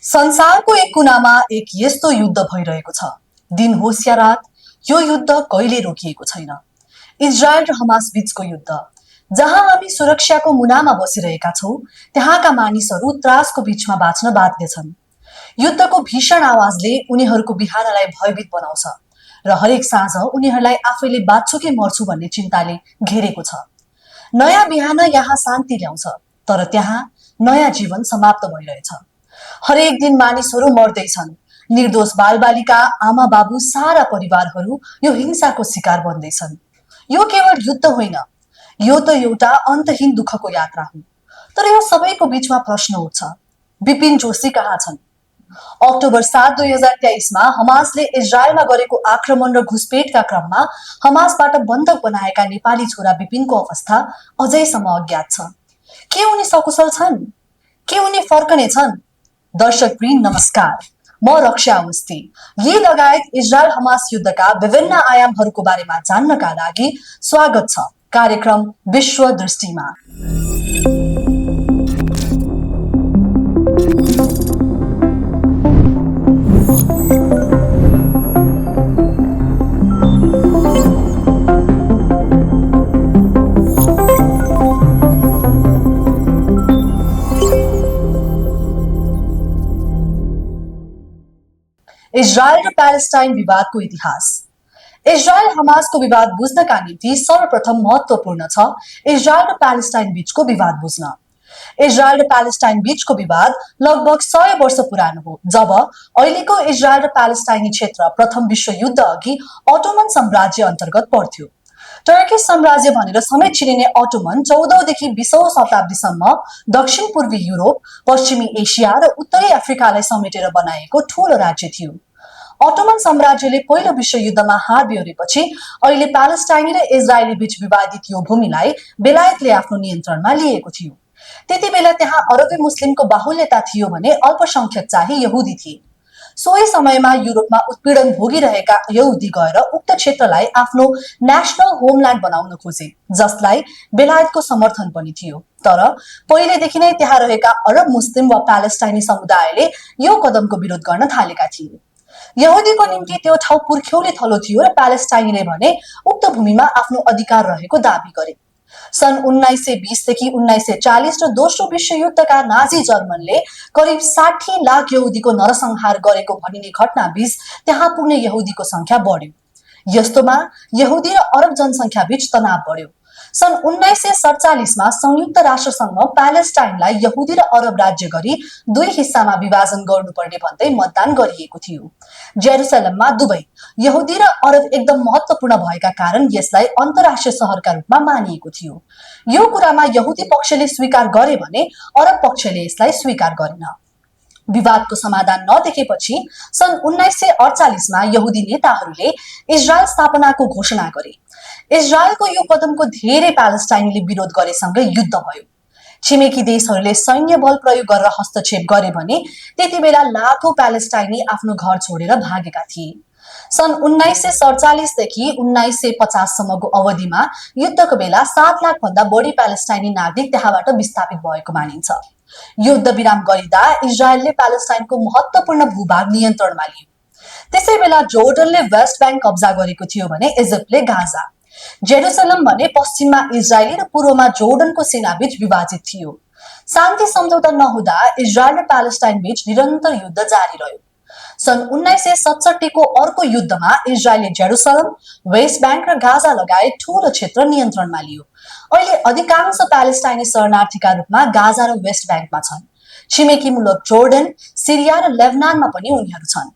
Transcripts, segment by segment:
संसारको एक कुनामा एक यस्तो युद्ध भइरहेको छ। दिन होस् या रात, यो युद्ध कहिले रोकिएको छैन। इजरायल र हमास बीचको युद्ध। जहाँ हामी सुरक्षाको मुनामा बसिरहेका छौं, त्यहाँका मानिसहरू त्रासको बीचमा बाँच्न बाध्य छन्। युद्धको भीषण आवाजले उनीहरूको बिहानलाई भयभीत बनाउँछ र हरेक साँझ उनीहरूलाई आफैले बाँच्छु कि मर्छु भन्ने चिन्ताले घेरेको छ। नयाँ बिहान यहाँ शान्ति ल्याउँछ, तर त्यहाँ नयाँ जीवन समाप्त भइरहेछ। हरेक दिन मानिसहरू मर्दैछन्। निर्दोष बालबालिका, आमा बाबु, सारा परिवारहरू यो हिंसाको शिकार बन्दैछन्। यो केवल युद्ध होइन, यो त एउटा अन्तहीन दुःखको यात्रा हो। तर यो सबैको बीचमा प्रश्न उठ्छ, बिपिन जोशी कहाँ छन्? अक्टोबर 7, 2023 मा हमासले इजरायलमा गरेको आक्रमण र घुसपेटका क्रममा हमासबाट बन्धक बनाएका नेपाली छोरा बिपिनको अवस्था अझैसम्म अज्ञात छ। के उनी सकुशल छन्? के उनी फर्कने छन्? दर्शकवृन्द नमस्कार, म रक्षा अवस्थी। यी लगायत इजरायल हमास युद्धका विभिन्न आयामहरूको बारेमा जान्नका लागि स्वागत छ कार्यक्रम विश्व दृष्टिमा। इजरायल र प्यालेस्टाइन विवादको इतिहास। इजरायल हमासको विवाद बुझ्नका निम्ति सर्वप्रथम महत्त्वपूर्ण छ इजरायल र प्यालेस्टाइन बीचको विवाद बुझ्न। इजरायल र प्यालेस्टाइन बीचको विवाद लगभग 100 वर्ष पुरानो हो, जब अहिलेको इजरायल र प्यालेस्टाइनी क्षेत्र प्रथम विश्व युद्ध अघि अटोमन साम्राज्य अन्तर्गत पर्थ्यो। टर्की साम्राज्य भनेर समेत चिनिने अटोमन 14औं देखि 20औं शताब्दीसम्म दक्षिण पूर्वी युरोप, पश्चिमी एसिया र उत्तरी अफ्रिकालाई समेटेर बनाएको ठूलो राज्य थियो। अटोमन साम्राज्यले पहिलो विश्व युद्धमा हार बेहोरेपछि अहिले प्यालेस्टाइनी र इजरायली बीच विवादित यो भूमिलाई बेलायतले आफ्नो नियन्त्रणमा लिएको थियो। त्यति बेला त्यहाँ अरबी मुस्लिमको बाहुल्यता थियो भने अल्पसंख्यक चाहिँ यहुदी थिए। सोही समयमा युरोपमा उत्पीडन भोगिरहेका यहुदी गएर उक्त क्षेत्रलाई आफ्नो नेशनल होमल्यान्ड बनाउन खोजे, जसलाई बेलायतको समर्थन पनि थियो। तर पहिलेदेखि नै त्यहाँ रहेका अरब मुस्लिम वा प्यालेस्टाइनी समुदायले यो कदमको विरोध गर्न थालेका थिए। यहुदीको निम्ति त्यो ठाउँ पुर्ख्यौली थलो थियो र प्यालेस्टाइनीले भने उक्त भूमिमा आफ्नो अधिकार रहेको दाबी गरे। सन् 1920 देखि 1940 र दोस्रो विश्व युद्धका नाजी जर्मनले करिब 60 लाख यहुदीको नरसंहार गरेको भनिने घटनाबीच त्यहाँ पुग्ने यहुदीको संख्या बढ्यो। यस्तोमा यहुदी र अरब जनसंख्या बीच तनाव बढ्यो। सन् 1947 मा संयुक्त राष्ट्रसंघ प्यालेस्टाइनलाई यहुदी र अरब राज्य गरी दुई हिस्सामा विभाजन गर्नुपर्ने भन्दै मतदान गरिएको थियो। जेरुसलेममा दुवै यहुदी र अरब एकदम महत्त्वपूर्ण भएका कारण यसलाई अन्तर्राष्ट्रिय शहरका रूपमा मानिएको थियो। यो कुरामा यहुदी पक्षले स्वीकार गरे भने अरब पक्षले यसलाई स्वीकार गरेन। विवादको समाधान नदेखेपछि सन् 1948 मा यहुदी नेताहरूले इजरायल स्थापनाको घोषणा गरे। इजरायलको यो कदमको धेरै प्यालेस्टाइनीले विरोध गरेसँगै युद्ध भयो। छिमेकी देशहरूले सैन्य बल प्रयोग गरेर हस्तक्षेप गरे भने त्यति बेला लाखौं प्यालेस्टाइनी आफ्नो घर छोडेर भागेका थिए। सन् 1947 देखि 1950 सम्मको अवधिमा युद्धको बेला 7 लाख भन्दा बढी प्यालेस्टाइनी नागरिक त्यहाँबाट विस्थापित भएको मानिन्छ। युद्ध विराम गरिँदा इजरायलले प्यालेस्टाइनको महत्त्वपूर्ण भूभाग नियन्त्रणमा लियो। त्यसै बेला जोर्डनले वेस्ट ब्याङ्क कब्जा गरेको थियो भने इजिप्टले गाजा। जेरुसलम भने पश्चिममा इजरायली र पूर्वमा जोर्डनको सेनाबीच विभाजित थियो। शान्ति सम्झौता नहुँदा इजरायल र प्यालेस्टाइन बीच निरन्तर युद्ध जारी रह्यो। सन् 1967 को अर्को युद्धमा इजरायलले जेरुसलम, वेस्ट ब्याङ्क र गाजा लगायत ठूलो क्षेत्र नियन्त्रणमा लियो। अहिले अधिकांश प्यालेस्टाइनी शरणार्थीका रूपमा गाजा र वेस्ट ब्याङ्कमा छन्। छिमेकी मुलुक जोर्डन, सिरिया र लेबनानमा पनि उनीहरू छन्।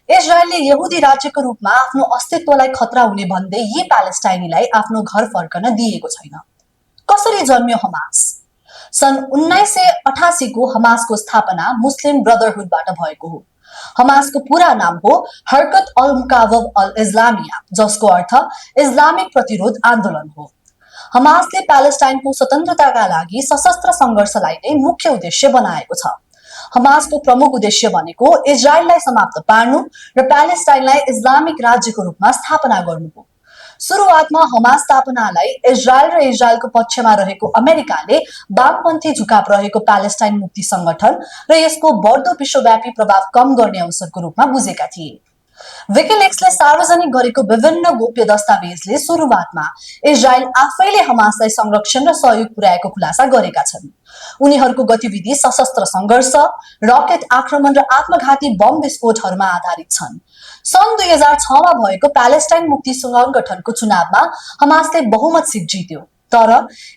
इजरायलले यहुदी राज्यको रूपमा आफ्नो अस्तित्वलाई खतरा हुने भन्दै यी प्यालेस्टाइनीलाई आफ्नो घर फर्कन दिएको छैन। कसरी जन्मियो हमास? सन् 1988 को हमासको स्थापना मुस्लिम ब्रदरहुडबाट भएको हो। हमासको पूरा नाम हो हरकत अल मुकावव अल इस्लामिया, जसको अर्थ इस्लामिक प्रतिरोध आन्दोलन हो। हमासले प्यालेस्टाइनको स्वतन्त्रताका लागि सशस्त्र संघर्षलाई नै मुख्य उद्देश्य बनाएको छ। हमासको प्रमुख उद्देश्य भनेको इजरायललाई समाप्त पार्नु र प्यालेस्टाइनलाई इस्लामिक राज्यको रूपमा स्थापना गर्नु हो। सुरुवातमा हमास स्थापनालाई इजरायल र इजरायलको पक्षमा रहेको अमेरिकाले वामपन्थी झुकाव रहेको प्यालेस्टाइन मुक्ति संगठन र यसको बढ्दो विश्वव्यापी प्रभाव कम गर्ने अवसरको रूपमा बुझेका थिए। विकिलिक्सले सार्वजनिक गरेको विभिन्न गोप्य दस्तावेजले सुरुवातमा इजरायल आफैले हमासलाई संरक्षण र सहयोग पुर्याएको खुलासा गरेका छन्। उनीहरूको गतिविधि सशस्त्र सङ्घर्ष, रकेट आक्रमण र आत्मघाती बम विस्फोटहरूमा आधारित छन्। सन् 2006 मा भएको प्यालेस्टाइन मुक्ति संगठनको चुनावमा हमासले बहुमत सिट जित्यो, तर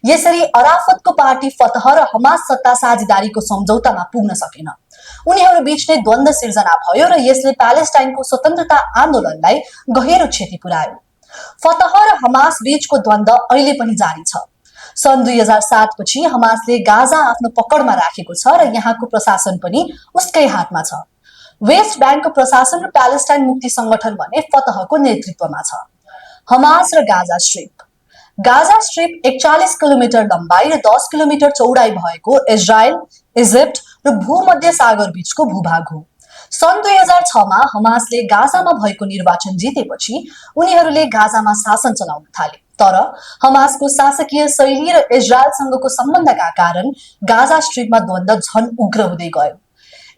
यसरी अराफतको पार्टी फतह र हमास सत्ता साझेदारीको सम्झौतामा पुग्न सकेन। उनीहरू बीच नै द्वन्द्व सिर्जना भयो र यसले प्यालेस्टाइनको स्वतन्त्रता आन्दोलनलाई गहिरो क्षति पुर्यायो। फतह र हमास बीचको द्वन्द्व अहिले पनि जारी छ। सन् 2007 पछि हमासले गाजा आफ्नो पकडमा राखेको छ र यहाँको प्रशासन पनि उसकै हातमा छ। वेस्ट ब्याङ्कको प्रशासन र प्यालेस्टाइन मुक्ति संगठन भने फतहको नेतृत्वमा छ। हमास र गाजा स्ट्रिप। गाजा स्ट्रिप 41 किलोमिटर लम्बाई र 10 किलोमिटर चौडाई भएको इजरायल, इजिप्ट र भूमध्य सागर बीचको भूभाग हो। सन् 2006 मा हमासले गाजामा भएको निर्वाचन जितेपछि उनीहरूले गाजामा शासन चलाउन थाले, तर हमासको शासकीय शैली र इजरायलसँगको सम्बन्धका कारण गाजा स्ट्रिपमा द्वन्द्व झन उग्र हुँदै गयो।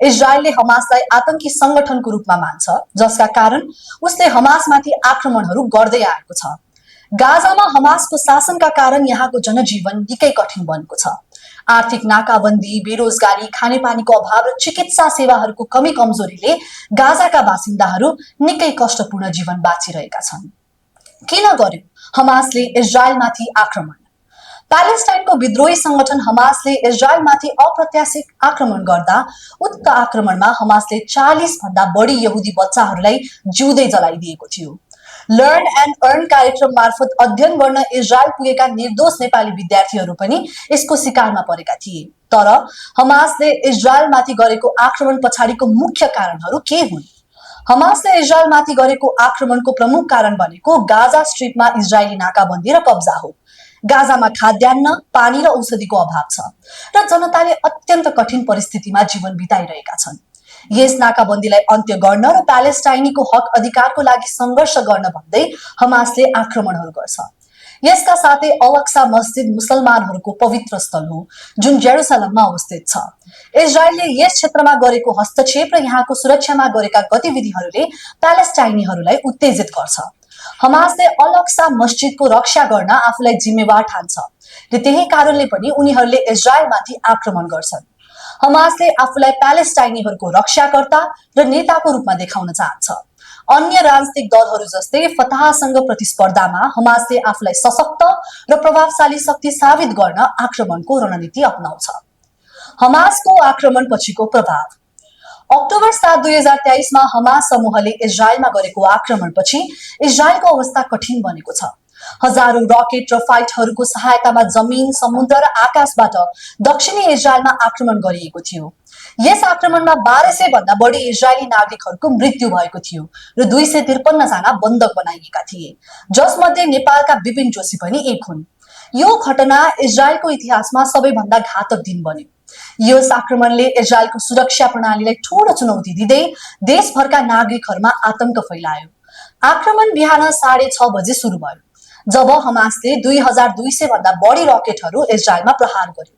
इजरायलले हमासलाई आतंकी संगठनको रूपमा मान्छ, जसका कारण उसले हमासमाथि आक्रमणहरू गर्दै आएको छ। गाजामा हमासको शासनका कारण यहाँको जनजीवन निकै कठिन बनेको छ। आर्थिक नाकाबन्दी, बेरोजगारी, खानेपानीको अभाव र चिकित्सा सेवाहरूको कमी कमजोरीले गाजाका बासिन्दाहरू निकै कष्टपूर्ण जीवन बाँचिरहेका छन्। किन गर्यो हमासले इजरायलमाथि आक्रमण? प्यालेस्टाइनको विद्रोही संगठन हमासले इजरायलमाथि अप्रत्याशित आक्रमण गर्दा उक्त आक्रमणमा हमासले 40 भन्दा बढी यहुदी बच्चाहरूलाई जिउँदै जलाइदिएको थियो। लर्न एन्ड अर्न कार्यक्रम मार्फत अध्ययन गर्न इजरायल पुगेका निर्दोष नेपाली विद्यार्थीहरू पनि यसको शिकारमा परेका थिए। तर हमासले इजरायलमाथि गरेको आक्रमण पछाडिको मुख्य कारणहरू के हुन्? हमासले इजरायलमाथि गरेको आक्रमणको प्रमुख कारण भनेको गाजा स्ट्रिपमा इजरायली नाकाबन्दी र कब्जा हो। गाजामा खाद्यान्न, पानी र औषधिको अभाव छ र जनताले अत्यन्त कठिन परिस्थितिमा जीवन बिताइरहेका छन्। यस नाकाबन्दीलाई अन्त्य गर्न र प्यालेस्टाइनीको हक अधिकारको लागि सङ्घर्ष गर्न भन्दै हमासले आक्रमणहरू गर्छ। यसका साथै अल-अक्सा मस्जिद मुसलमानहरूको पवित्र स्थल हो, जुन जेरुसलममा अवस्थित छ। इजरायलले यस क्षेत्रमा गरेको हस्तक्षेप र यहाँको सुरक्षामा गरेका गतिविधिहरूले प्यालेस्टाइनीहरूलाई उत्तेजित गर्छ। हमासले अल-अक्सा मस्जिदको रक्षा गर्न आफूलाई जिम्मेवार ठान्छ र त्यही कारणले पनि उनीहरूले इजरायलमाथि आक्रमण गर्छन्। हमासले आफूलाई प्यालेस्टाइनीहरूको रक्षाकर्ता र नेताको रूपमा देखाउन चाहन्छ। अन्य राजनीतिक दलहरू जस्तै फतहसँग प्रतिस्पर्धामा हमासले आफूलाई सशक्त र प्रभावशाली शक्ति साबित गर्न आक्रमणको रणनीति अपनाउँछ। हमासको आक्रमण पछिको प्रभाव। अक्टोबर 7, 2023 मा हमास समूहले इजरायलमा गरेको आक्रमणपछि इजरायलको अवस्था कठिन बनेको छ। हजारौं रकेट र फाइटरहरूको सहायतामा जमिन, समुद्र र आकाशबाट दक्षिणी इजरायलमा आक्रमण गरिएको थियो। यस आक्रमणमा 1200 भन्दा बढी इजरायली नागरिकहरूको मृत्यु भएको थियो र 253 जना बन्धक बनाइएका थिए, जसमध्ये नेपालका विपिन जोशी पनि एक हुन्। यो घटना इजरायलको इतिहासमा सबैभन्दा घातक दिन बन्यो। यस आक्रमणले इजरायलको सुरक्षा प्रणालीलाई ठूलो चुनौती दिँदै देशभरका नागरिकहरूमा आतंक फैलायो। आक्रमण बिहान 6:30 बजे सुरु भयो, जब हमासले 2200 भन्दा बढी रकेटहरू इजरायलमा प्रहार गर्यो।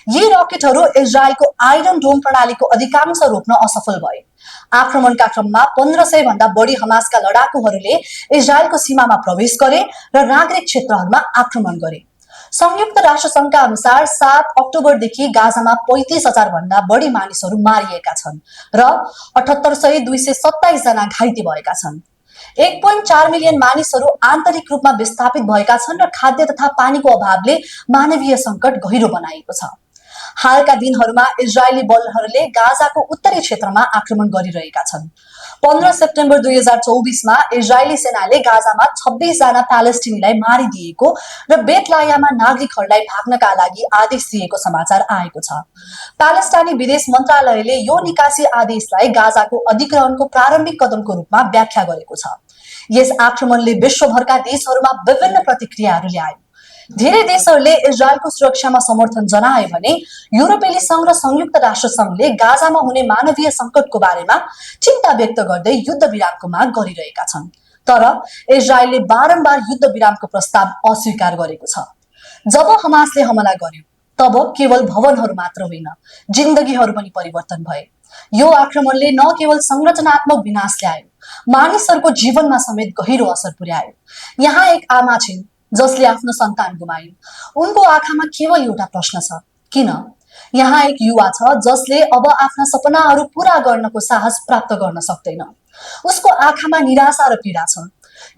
यी रकेटहरू इजरायलको आइरन डोम प्रणालीको अधिकांश रोक्न असफल भए। आक्रमणका क्रममा 1500 भन्दा बढी हमासका लडाकुहरूले इजरायलको सीमामा प्रवेश गरे र नागरिक क्षेत्रहरूमा आक्रमण गरे। संयुक्त राष्ट्र संघका अनुसार 7 अक्टोबरदेखि गाजामा 35,000 भन्दा बढी मानिसहरू मारिएका छन् र 78,227 जना घाइते भएका छन्। 1.4 मिलियन मानिसहरू आन्तरिक रूपमा विस्थापित भएका छन् र खाद्य तथा पानीको अभावले मानवीय संकट गहिरो बनाएको छ। हालका दिनहरूमा इजरायली बलहरूले गाजाको उत्तरी क्षेत्रमा आक्रमण गरिरहेका छन्। 15 सेप्टेम्बर 2024 मा इजरायली सेनाले गाजामा 26 जना प्यालेस्टिनीलाई मारिदिएको र बेतलायामा नागरिकहरूलाई भाग्नका लागि आदेश दिएको समाचार आएको छ। प्यालेस्टाइनी विदेश मन्त्रालयले यो निकासी आदेशलाई गाजाको अधिग्रहणको प्रारम्भिक कदमको रूपमा व्याख्या गरेको छ। यस आक्रमणले विश्वभरका देशहरूमा विभिन्न प्रतिक्रियाहरू ल्यायो। धेरै देशहरूले इजरायलको सुरक्षामा समर्थन जनाए भने युरोपेली संघ र संयुक्त राष्ट्र संघले गाजामा हुने मानवीय संकटको बारेमा चिन्ता व्यक्त गर्दै युद्ध विरामको माग गरिरहेका छन्। तर इजरायलले बारम्बार युद्ध विरामको प्रस्ताव अस्वीकार गरेको छ। जब हमासले हमला गर्यो तब केवल भवनहरू मात्र होइन, जिन्दगीहरू पनि परिवर्तन भए। यो आक्रमणले न केवल संरचनात्मक विनाश ल्यायो, मानिसहरूको जीवनमा समेत गहिरो असर पुर्यायो। यहाँ एक आमा छिन् जसले आफ्नो सन्तान गुमाइन्। उनको आँखामा केवल एउटा प्रश्न छ, किन? यहाँ एक युवा छ जसले अब आफ्ना सपनाहरू पूरा गर्नको साहस प्राप्त गर्न सक्दैन। उसको आँखामा निराशा र पीडा छ।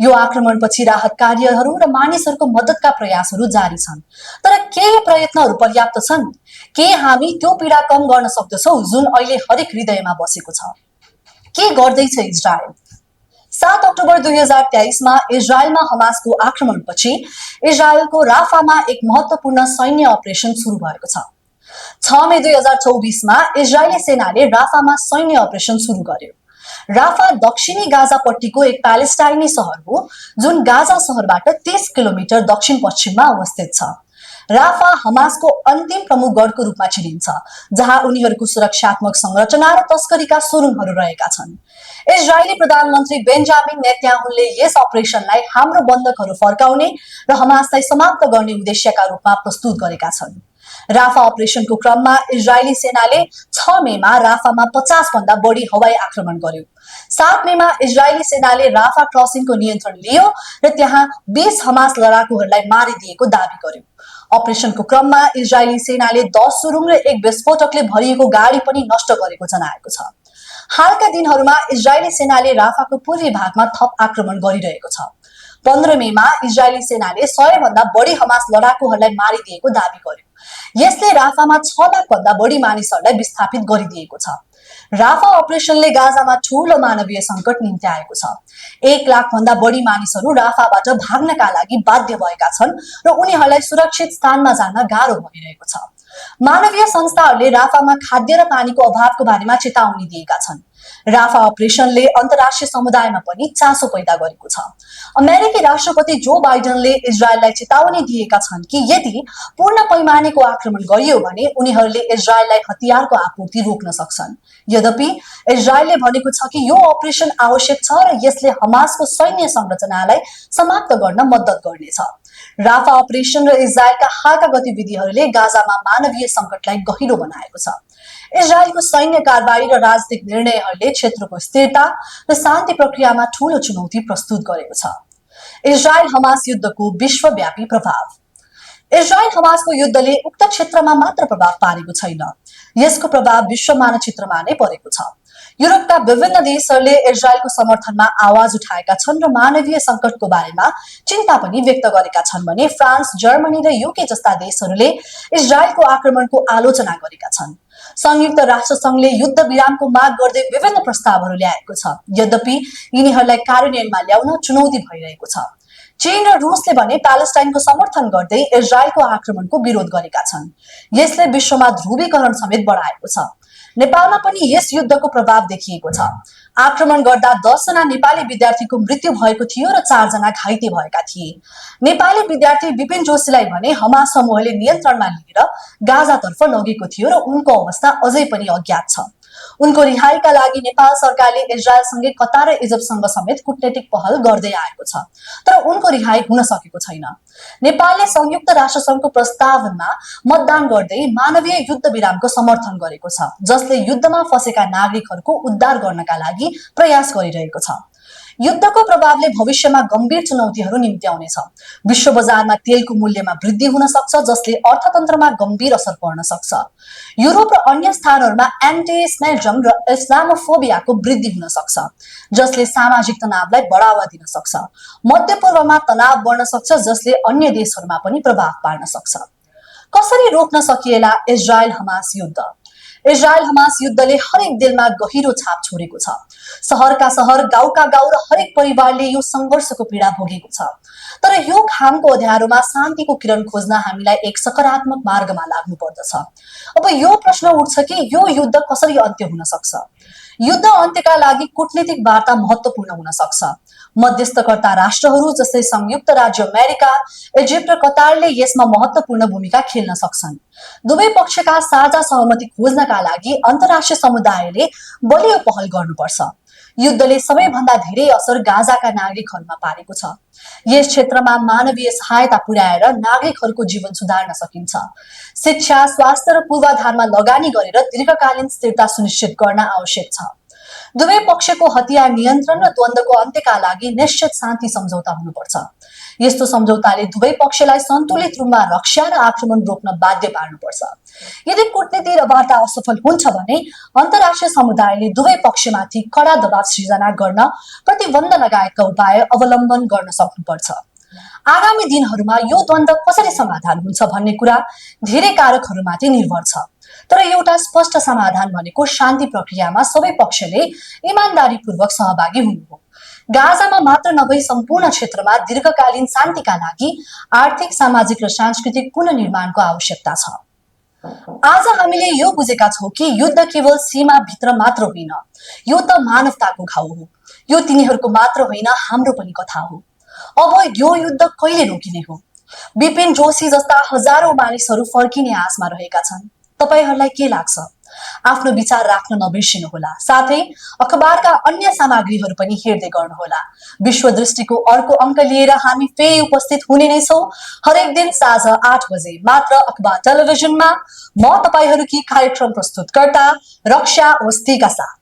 यो आक्रमणपछि राहत कार्यहरू र मानिसहरूको मद्दतका प्रयासहरू जारी छन्, तर के यी प्रयत्नहरू पर्याप्त छन्? के हामी त्यो पीडा कम गर्न सक्दछौँ जुन अहिले हरेक हृदयमा बसेको छ? के गर्दैछ इजरायल? 7 अक्टोबर 2023 मा इजरायलमा हमासको आक्रमणपछि इजरायलको राफामा एक महत्त्वपूर्ण सैन्य अपरेसन सुरु भएको छ। 6 मे 2024 मा इजरायली सेनाले राफामा सैन्य अपरेसन सुरु गर्यो। राफा दक्षिणी गाजा पट्टीको एक प्यालेस्टाइनी सहर हो जुन गाजा सहरबाट 30 किलोमिटर दक्षिण पश्चिममा अवस्थित छ। राफा हमासको अन्तिम प्रमुख गढको रूपमा चिनिन्छ, जहाँ उनीहरूको सुरक्षात्मक संरचना र तस्करीका सुरुङहरू रहेका छन्। इजरायली प्रधानमन्त्री बेन्जामिन नेतन्याहुले यस अपरेसनलाई हाम्रो बन्धकहरू फर्काउने र हमासलाई समाप्त गर्ने उद्देश्यका रूपमा प्रस्तुत गरेका छन्। राफा अपरेसनको क्रममा इजरायली सेनाले 6 मेमा राफामा 50 भन्दा बढी हवाई आक्रमण गर्यो। 7 मेमा इजरायली सेनाले राफा क्रसिङको नियन्त्रण लियो र त्यहाँ 20 हमास लडाकुहरूलाई मारिदिएको दावी गर्यो। अपरेसनको क्रममा इजरायली सेनाले 10 सुरुङ र एक विस्फोटकले भरिएको गाडी पनि नष्ट गरेको जनाएको छ। हालका दिनहरूमा इजरायली सेनाले राफाको पूर्वी भागमा थप आक्रमण गरिरहेको छ। 15 मेमा इजरायली सेनाले 100 भन्दा बढी हमास लडाकुहरूलाई मारिदिएको दावी गर्यो। यसले राफामा 6 लाख भन्दा बढी मानिसहरूलाई विस्थापित गरिदिएको छ। राफा अपरेसनले गाजामा ठूलो मानवीय सङ्कट निम्त्याएको छ। 1 लाख भन्दा बढी मानिसहरू राफाबाट भाग्नका लागि बाध्य भएका छन् र उनीहरूलाई सुरक्षित स्थानमा जान गाह्रो भइरहेको छ। मानवीय संस्थाहरूले राफामा खाद्य र पानीको अभावको बारेमा चेतावनी दिएका छन्। राफा अपरेसनले अन्तर्राष्ट्रिय समुदायमा पनि चासो पैदा गरेको छ। अमेरिकी राष्ट्रपति जो बाइडेनले इजरायललाई चेतावनी दिएका छन् कि यदि पूर्ण पैमानेको आक्रमण गरियो भने उनीहरूले इजरायललाई हतियारको आपूर्ति रोक्न सक्छन्। यद्यपि इजरायलले भनेको छ कि यो अपरेसन आवश्यक छ र यसले हमासको सैन्य संरचनालाई समाप्त गर्न मद्दत गर्नेछ। राफा अपरेसन र इजरायलका हालका गतिविधिहरूले गाजामा मानवीय सङ्कटलाई गहिरो बनाएको छ। इजरायलको सैन्य कारबाही र राजनीतिक निर्णयहरूले क्षेत्रको स्थिरता र शान्ति प्रक्रियामा ठूलो चुनौती प्रस्तुत गरेको छ। इजरायल हमास युद्धको विश्वव्यापी प्रभाव। इजरायल हमासको युद्धले उक्त क्षेत्रमा मात्र प्रभाव पारेको छैन, यसको प्रभाव विश्व मानचित्रमा नै परेको छ। युरोपका विभिन्न देशहरूले इजरायलको समर्थनमा आवाज उठाएका छन् र मानवीय सङ्कटको बारेमा चिन्ता पनि व्यक्त गरेका छन् भने फ्रान्स, जर्मनी र युके जस्ता देशहरूले इजरायलको आक्रमणको आलोचना गरेका छन्। संयुक्त राष्ट्र संघले युद्ध विरामको माग गर्दै विभिन्न प्रस्तावहरू ल्याएको छ, यद्यपि यिनीहरूलाई कार्यान्वयनमा ल्याउन चुनौती भइरहेको छ। चीन र रुसले भने प्यालेस्टाइनको समर्थन गर्दै इजरायलको आक्रमणको विरोध गरेका छन्। यसले विश्वमा ध्रुवीकरण समेत बढाएको छ। नेपालमा पनि यस युद्धको प्रभाव देखिएको छ। आक्रमण गर्दा 10 जना नेपाली विद्यार्थीको मृत्यु भएको थियो र 4 जना घाइते भएका थिए। नेपाली विद्यार्थी विपिन जोशीलाई भने हमास समूहले नियन्त्रणमा लिएर गाजातर्फ लगेको थियो र उनको अवस्था अझै पनि अज्ञात छ। उनको रिहाईका लागि नेपाल सरकारले इजरायलसँगै कतार र इजिप्टसँग समेत कूटनीतिक पहल गर्दै आएको छ, तर उनको रिहाई हुन सकेको छैन। नेपालले संयुक्त राष्ट्र संघको प्रस्तावमा मतदान गर्दै मानवीय युद्ध विरामको समर्थन गरेको छ, जसले युद्धमा फँसेका नागरिकहरूको उद्धार गर्नका लागि प्रयास गरिरहेको छ। युद्धको प्रभावले भविष्यमा गम्भीर चुनौतीहरू निम्त्याउनेछ। विश्व बजारमा तेलको मूल्यमा वृद्धि हुन सक्छ, जसले अर्थतन्त्रमा गम्भीर असर पर्न सक्छ। युरोप र अन्य स्थानहरूमा एन्टी-सेमिटिज्म र इस्लामोफोबियाको वृद्धि हुन सक्छ, जसले सामाजिक तनावलाई बढावा दिन सक्छ। मध्यपूर्वमा तनाव बढ्न सक्छ, जसले अन्य देशहरूमा पनि प्रभाव पार्न सक्छ। कसरी रोक्न सकिएला इजरायल हमास युद्ध? इजरायल हमास युद्धले हरेक दिलमा गहिरो छाप छोडेको छ। सहरका सहर, गाउँका गाउँ र हरेक परिवारले यो संघर्षको पीडा भोगेको छ। तर यो घामको अँध्यारोमा शान्तिको किरण खोज्न हामीलाई एक सकारात्मक मार्गमा लाग्नु पर्दछ। अब यो प्रश्न उठ्छ कि यो युद्ध कसरी अन्त्य हुन सक्छ? युद्ध अन्त्यका लागि कूटनीतिक वार्ता महत्त्वपूर्ण हुन सक्छ। मध्यस्थकर्ता राष्ट्रहरू जस्तै संयुक्त राज्य अमेरिका, इजिप्ट र कतारले यसमा महत्त्वपूर्ण भूमिका खेल्न सक्छन्। दुवै पक्षका साझा सहमति खोज्नका लागि अन्तर्राष्ट्रिय समुदायले बलियो पहल गर्नुपर्छ। युद्धले सबैभन्दा धेरै असर गाजाका नागरिकहरूमा पारेको छ। यस क्षेत्रमा मानवीय सहायता पुर्याएर नागरिकहरूको जीवन सुधार्न सकिन्छ। शिक्षा, स्वास्थ्य र पूर्वाधारमा लगानी गरेर दीर्घकालीन स्थिरता सुनिश्चित गर्न आवश्यक छ। दुवै पक्षको हतियार नियन्त्रण र द्वन्द्वको अन्त्यका लागि निश्चित शान्ति सम्झौता हुनुपर्छ। यस्तो सम्झौताले दुवै पक्षलाई सन्तुलित रूपमा रक्षा र आक्रमण रोक्न बाध्य पार्नुपर्छ। यदि कूटनीति र वार्ता असफल हुन्छ भने अन्तर्राष्ट्रिय समुदायले दुवै पक्षमाथि कडा दबाव सृजना गर्न प्रतिबन्ध लगायतका उपाय अवलम्बन गर्न सक्नुपर्छ। आगामी दिनहरूमा यो द्वन्द्व कसरी समाधान हुन्छ भन्ने कुरा धेरै कारकहरूमाथि निर्भर छ। तर एउटा स्पष्ट समाधान भनेको शान्ति प्रक्रियामा सबै पक्षले इमानदारीपूर्वक सहभागी हुनु हो। गाजामा मात्र नभई सम्पूर्ण क्षेत्रमा दीर्घकालीन शान्तिका लागि आर्थिक, सामाजिक र सांस्कृतिक पुनर्निर्माणको आवश्यकता छ। आज हामीले यो बुझेका छौं कि युद्ध केवल सीमा भित्र मात्र होइन, यो त मानवताको घाउ हो। यो तिनीहरूको मात्र होइन, हाम्रो पनि कथा हो। अब यो युद्ध कहिले रोकिने हो? विपिन जोशी जस्ता हजारौं मानिसहरू फर्किने आशमा रहेका छन्। तपाईहरुलाई के लाग्छ? आफ्नो विचार राख्न नबिर्सिनुहोला। साथै अखबारका अन्य सामग्रीहरू पनि हेर्दै गर्नुहोला। विश्व दृष्टिको अर्को अङ्क लिएर हामी फेरि उपस्थित हुने नै छौं हरेक दिन साँझ 8 बजे मात्र अखबार टेलिभिजनमा। म तपाईहरुकी कार्यक्रम प्रस्तुतकर्ता रक्षा ओस्तीका साथ।